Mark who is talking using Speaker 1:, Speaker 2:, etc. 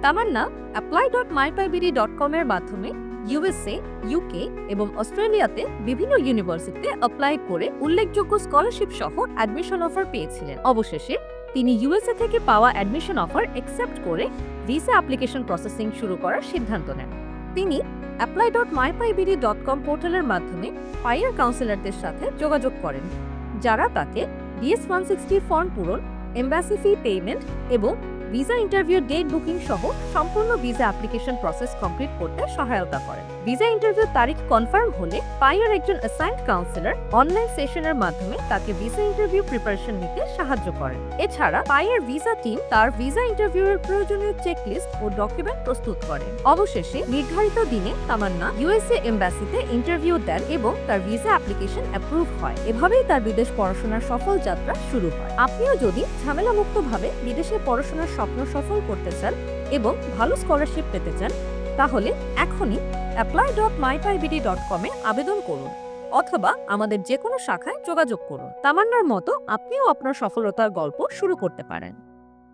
Speaker 1: তামান্না apply.mypybd.com এর মাধ্যমে USA, UK এবং অস্ট্রেলিয়াতে বিভিন্ন ইউনিভার্সিটিতে অ্যাপ্লাই করে উল্লেখযোগ্য স্কলারশিপ সহ অ্যাডমিশন অফার পেয়েছিলেন। অবশেষে তিনি ইউএসএ থেকে পাওয়া অ্যাডমিশন অফার অ্যাকসেপ্ট করে ভিসা অ্যাপ্লিকেশন প্রসেসিং শুরু করার সিদ্ধান্ত নেন। তিনি apply.mypybd.com পোর্টালের মাধ্যমে ফায়ার কাউন্সিলরদের সাথে যোগাযোগ করেন, যারা তাকে DS-160 ফর্ম পূরণ, এমবাসি ফি পেমেন্ট এবং ভিসা ইন্টারভিউ ডেট বুকিং সহ সম্পূর্ণ ভিসা অ্যাপ্লিকেশন প্রসেস কমপ্লিট করতে সহায়তা করেন। ভিসা ইন্টারভিউ তারিখ কনফার্ম হলে ফায়ার একজন অ্যাসাইন্ড কাউন্সিলর অনলাইন সেশনের মাধ্যমে তাকে ভিসা ইন্টারভিউ প্রিপারেশন নিতে সাহায্য করেন। এছাড়া ফায়ার ভিসা টিম তার ভিসা ইন্টারভিউয়ের প্রয়োজনীয় চেকলিস্ট ও ডকুমেন্ট প্রস্তুত করে। অবশেষে নির্ধারিত দিনে তামান্না ইউএসএ এমবাসিতে ইন্টারভিউ দেন এবং তার ভিসা অ্যাপ্লিকেশন অ্যাপ্রুভ হয়। এভাবেই তার বিদেশ পড়াশোনার সফল যাত্রা শুরু হয়। আপনিও যদি ঝামেলামুক্তভাবে বিদেশে পড়াশোনার স্বপ্ন সফল করতে চান এবং ভালো স্কলারশিপ পেতে চান, তাহলে এখনই apply.mypybd.com এ আবেদন করুন অথবা আমাদের যে কোনো শাখায় যোগাযোগ করুন। তামান্নার মতো আপনিও আপনার সফলতার গল্প শুরু করতে পারেন।